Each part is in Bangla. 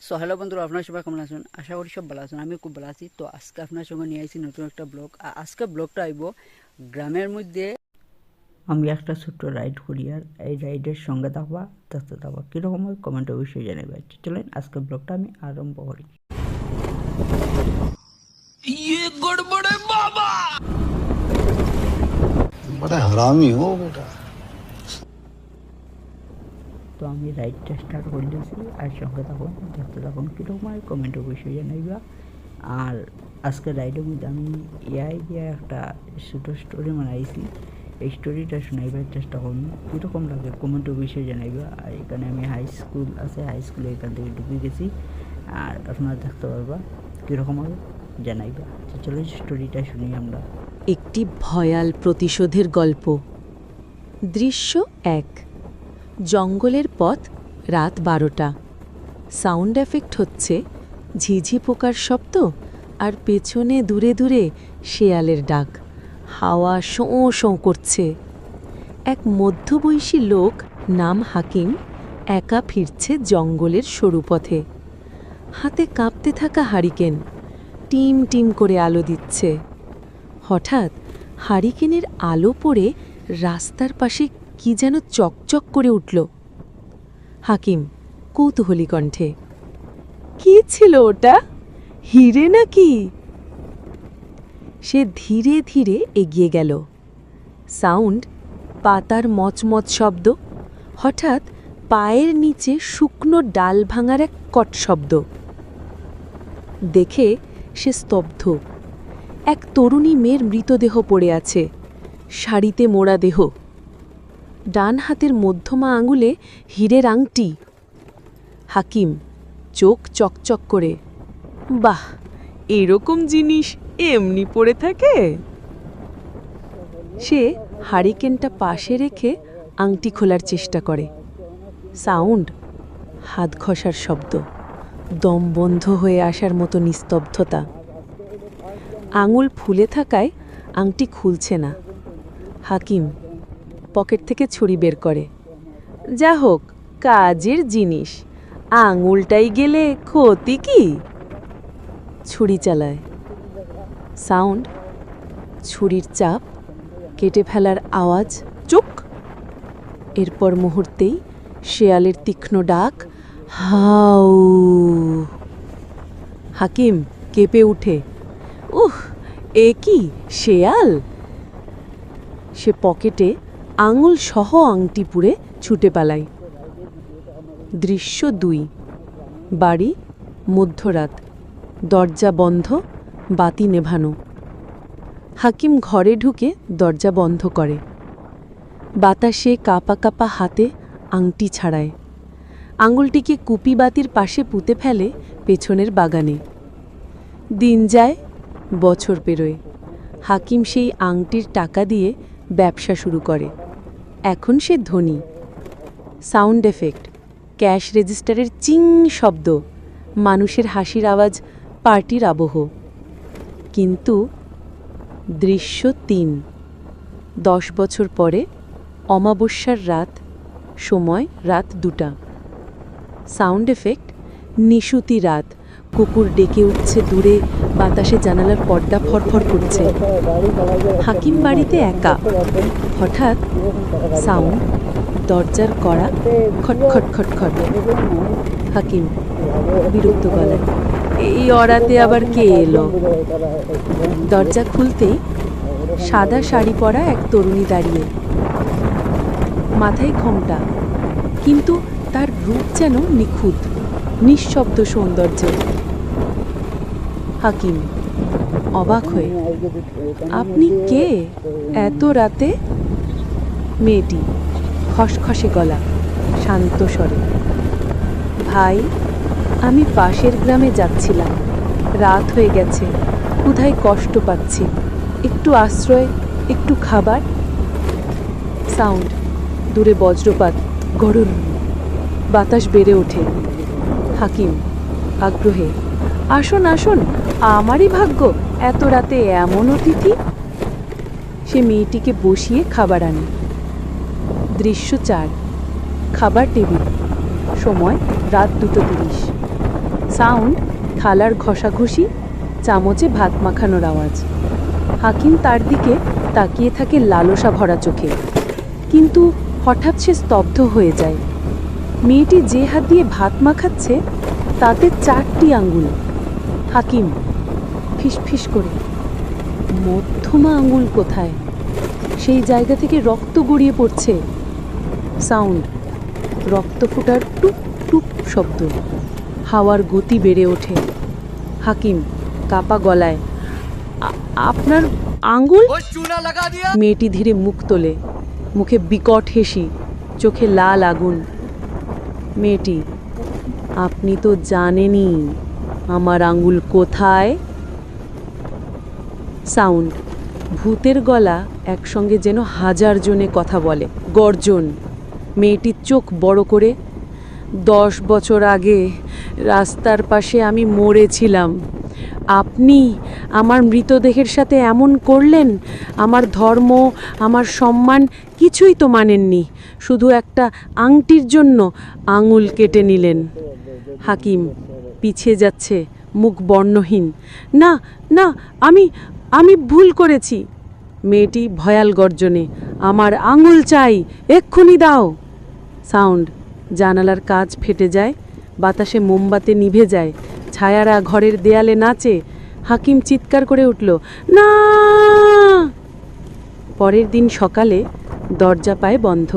সো হ্যালো বন্ধুরা, আপনারা সবাই কেমন আছেন? আশা করি সব ভালো আছেন। আমি খুব ভালো আছি। তো আজকে আপনার সঙ্গে নিয়ে আসছি নতুন একটা ব্লগ। আজকে ব্লগটা আইব গ্রামের মধ্যে। আমি একটা ছোট্ট রাইড করি, আর এই রাইডের সঙ্গে থাকবা, দেখতে থাকবা কীরকম হয় কমেন্ট অবশ্যই জানাবে। চলেন আজকে ব্লগটা আমি আরম্ভ করি। बड़ा हरामी हो बेटा। তো আমি রাইডটা স্টার্ট করে দিয়েছি, আর সঙ্গে থাকুন, দেখতে থাকুন কীরকম হয় কমেন্ট অবশ্যই জানাইবা। আর আজকে রাইডের মধ্যে আমি এআই দিয়ে একটা ছোটো স্টোরি বানাইছি। এই স্টোরিটা শোনাইবার চেষ্টা করুন, কীরকম লাগে কমেন্ট অবশ্যই জানাইবা। আর এখানে আমি হাই স্কুল আছে, হাই স্কুলে এখান থেকে ঢুকে গেছি, আর আপনারা দেখতে পারবা কীরকম হবে জানাইবা। চলো স্টোরিটা শুনি আমরা। একটি ভয়াল প্রতিশোধের গল্প। দৃশ্য ১। জঙ্গলের পথ, রাত ১২টা। সাউন্ড এফেক্ট হচ্ছে ঝিঝি পোকার শব্দ, আর পেছনে দূরে দূরে শেয়ালের ডাক। হাওয়া শোঁ শোঁ করছে। এক মধ্যবয়সী লোক নাম হাকিম একা ফিরছে জঙ্গলের সরু পথে। হাতে কাঁপতে থাকা হারিকেন টিম টিম করে আলো দিচ্ছে। হঠাৎ হারিকেনের আলো পড়ে রাস্তার পাশে কি যেন চকচক করে উঠল। হাকিম কৌতূহলী কণ্ঠে, কি ছিল ওটা? হিরে নাকি? সে ধীরে ধীরে এগিয়ে গেল। সাউন্ড, পাতার মচমচ শব্দ। হঠাৎ পায়ের নিচে শুকনো ডাল ভাঙার এক কট শব্দ। দেখে সে স্তব্ধ। এক তরুণী মেয়ের মৃতদেহ পড়ে আছে, শাড়িতে মোড়া দেহ। ডান হাতের মধ্যমা আঙুলে হীরের আংটি। হাকিম চোখ চকচক করে, বাহ, এরকম জিনিস এমনি পড়ে থাকে? সে হারিকেনটা পাশে রেখে আংটি খোলার চেষ্টা করে। সাউন্ড, হাত ঘষার শব্দ, দম বন্ধ হয়ে আসার মতো নিস্তব্ধতা। আঙুল ফুলে থাকায় আংটি খুলছে না। হাকিম পকেট থেকে ছুরি বের করে। যা হোক, কাজের জিনিস, আঙুলটাই গেলে ক্ষতি কি? ছুরি চালায়। সাউন্ড, ছুরির চাপ, কেটে ফেলার আওয়াজ, চুক। এরপর মুহূর্তেই শেয়ালের তীক্ষ্ণ ডাক, হাউ। হাকিম কেঁপে উঠে, উহ, এ কি শেয়াল? সে পকেটে আঙুল সহ আংটি পুড়ে ছুটে পালায়। দৃশ্য ২। বাড়ি, মধ্যরাত, দরজা বন্ধ, বাতি নেভানো। হাকিম ঘরে ঢুকে দরজা বন্ধ করে। বাতাসে কাঁপা কাঁপা হাতে আংটি ছাড়ায়। আঙুলটিকে কুপি বাতির পাশে পুঁতে ফেলে পেছনের বাগানে। দিন যায়, বছর পেরোয়। হাকিম সেই আংটির টাকা দিয়ে ব্যবসা শুরু করে। এখন সে ধনী। সাউন্ড এফেক্ট, ক্যাশ রেজিস্টারের চিং শব্দ, মানুষের হাসির আওয়াজ, পার্টির আবহ। কিন্তু দৃশ্য ৩। ১০ বছর পরে, অমাবস্যার রাত, সময় রাত ২টা। সাউন্ড এফেক্ট, নিশুতি রাত, কুকুর ডেকে উঠছে দূরে, বাতাসে জানালার পর্দা ফরফর করছে। হাকিম বাড়িতে একা। হঠাৎ সাউন্ড, দরজার কড়া, খটখট খটখট। হাকিম বিরক্ত গলায়, এই অরাতে আবার কে এলো? দরজা খুলতেই সাদা শাড়ি পরা এক তরুণী দাঁড়িয়ে, মাথায় ঘোমটা, কিন্তু তার রূপ যেন নিখুঁত, নিঃশব্দ সৌন্দর্য। হাকিম অবাক হয়ে, আপনি কে এত রাতে? মেয়েটি খসখসে গলা, শান্ত স্বরে, ভাই, আমি পাশের গ্রামে যাচ্ছিলাম। রাত হয়ে গেছে, ক্ষুধায় কষ্ট পাচ্ছি, একটু আশ্রয়, একটু খাবার। সাউন্ড, দূরে বজ্রপাত, গড়ন, বাতাস বেড়ে ওঠে। হাকিম আগ্রহে, আসুন আসুন, আমারই ভাগ্য এত রাতে এমন অতিথি। সে মেয়েটিকে বসিয়ে খাবার আনে। দৃশ্য ৪। খাবার টেবিল, সময় রাত ২:৩০। সাউন্ড, থালার ঘষাঘষি, চামচে ভাত মাখানোর আওয়াজ। হাকিম তার দিকে তাকিয়ে থাকে লালসা ভরা চোখে, কিন্তু হঠাৎ সে স্তব্ধ হয়ে যায়। মেয়েটি যে হাত দিয়ে ভাত মাখাচ্ছে তাতে 4টি আঙ্গুল। হাকিম ফিসফিস করে, মধ্যমা আঙ্গুল কোথায়? সেই জায়গা থেকে রক্ত গড়িয়ে পড়ছে। সাউন্ড, রক্ত ফোটার টুপ টুপ শব্দ, হাওয়ার গতি বেড়ে ওঠে। হাকিম কাপা গলায়, আপনার আঙ্গুল? মেয়েটি ধীরে মুখ তোলে, মুখে বিকট হেসি, চোখে লাল আগুন। মেয়েটি, আপনি তো জানেনই আমার আঙ্গুল কোথায়। সাউন্ড, ভূতের গলা একসঙ্গে যেন 1000 জনে কথা বলে, গর্জন। মেয়েটির চোখ বড় করে, 10 বছর আগে রাস্তার পাশে আমি মরেছিলাম। আপনি আমার মৃতদেহের সাথে এমন করলেন। আমার ধর্ম, আমার সম্মান কিছুই তো মানেননি, শুধু একটা আংটির জন্য আঙুল কেটে নিলেন। হাকিম পিছিয়ে যাচ্ছে, মুখ বর্ণহীন। না না, আমি ভুল করেছি। মেয়েটি ভয়াল গর্জনে, আমার আঙুল চাই, এক্ষুনি দাও। সাউন্ড, জানালার কাঁচ ফেটে যায়, বাতাসে মোমবাতি নিভে যায়, ছায়ারা ঘরের দেয়ালে নাচে। হাকিম চিৎকার করে উঠল, না! পরের দিন সকালে দরজা পায় বন্ধ।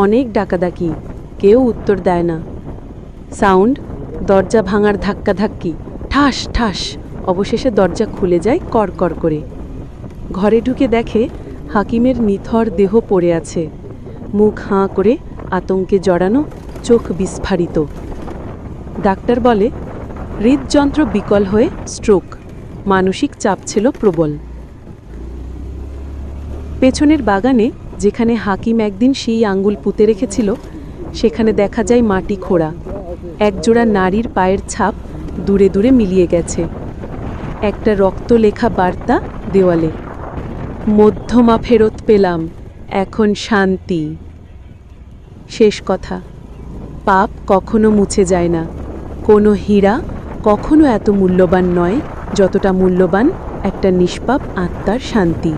অনেক ডাকাডাকি, কেউ উত্তর দেয় না। সাউন্ড, দরজা ভাঙার ধাক্কাধাক্কি, ঠাস ঠাস। অবশেষে দরজা খুলে যায় কড়কড় করে। ঘরে ঢুকে দেখে হাকিমের নিথর দেহ পড়ে আছে, মুখ হাঁ করে, আতঙ্কে জড়ানো, চোখ বিস্ফারিত। ডাক্তার বলে হৃদযন্ত্র বিকল হয়ে স্ট্রোক, মানসিক চাপ ছিল প্রবল। পেছনের বাগানে, যেখানে হাকিম একদিন সেই আঙ্গুল পুঁতে রেখেছিল, সেখানে দেখা যায় মাটি খোঁড়া, একজোড়া নারীর পায়ের ছাপ দূরে দূরে মিলিয়ে গেছে। একটা রক্তলেখা বার্তা দেওয়ালে, মধ্যমা ফেরত পেলাম, এখন শান্তি। শেষ কথা, পাপ কখনো মুছে যায় না। কোনো হীরা কখনো এত মূল্যবান নয় যতটা মূল্যবান একটা নিষ্পাপ আত্মার শান্তি।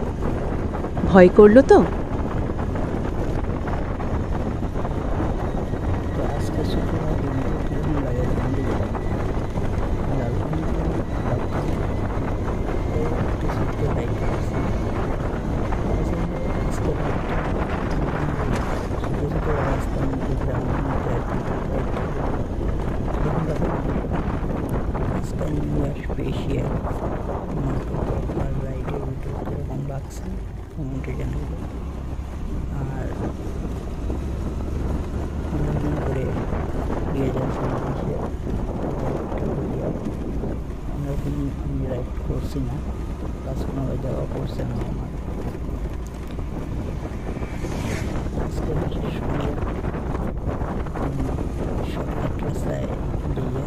ভয় করল তো? আজকে শুক্রবার দিনটা কীরকম লাগে ঠান্ডি গেলাম একটু শিখতে লাইক করছি। আজকে লাইকটা ছোটো ছোটো রাস্তার মধ্যে গ্রামের মধ্যে আর কি আজকে নিউ ইয়ার স্পেশিয়াল আর রাইডের ভিডিও কীরকম লাগছে কমেন্টে জানাবো। আর অনেকদিন করে দিয়ে যাচ্ছে অনেকদিন আমি রাইড করছি না, প্লাস কোনো যাওয়া করছে না আমার। আজকে বিশেষ করে শর্টকাট রাস্তায় গিয়ে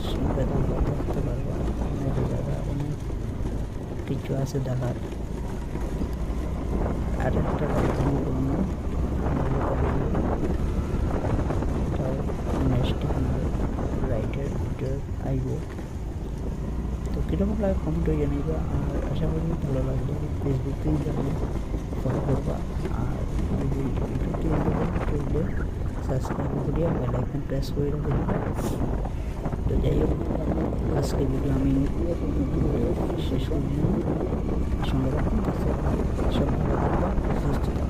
সঙ্গে তোমরা দেখতে পারবা অনেক জায়গা, অনেক কিছু আছে দেখার। আর একটা গুরুত্বপূর্ণ নেক্সট রাইডের ভিডিও আইব। তো কীরকম লাগে কমেন্টে জানিবা। আর আশা করি ভালো লাগলে ফেসবুকেই যাবে, ফলো করবা। আর যদি ইউটিউবতে চললে সাবস্ক্রাইব করিয়া বেল আইকন প্রেস করে রাখবে। তো যাই হোক, আজকে ভিডিও আমি শেষ করি। সঙ্গে রাখুন, সব ভালো থাকবা, সুস্থ থাকবা।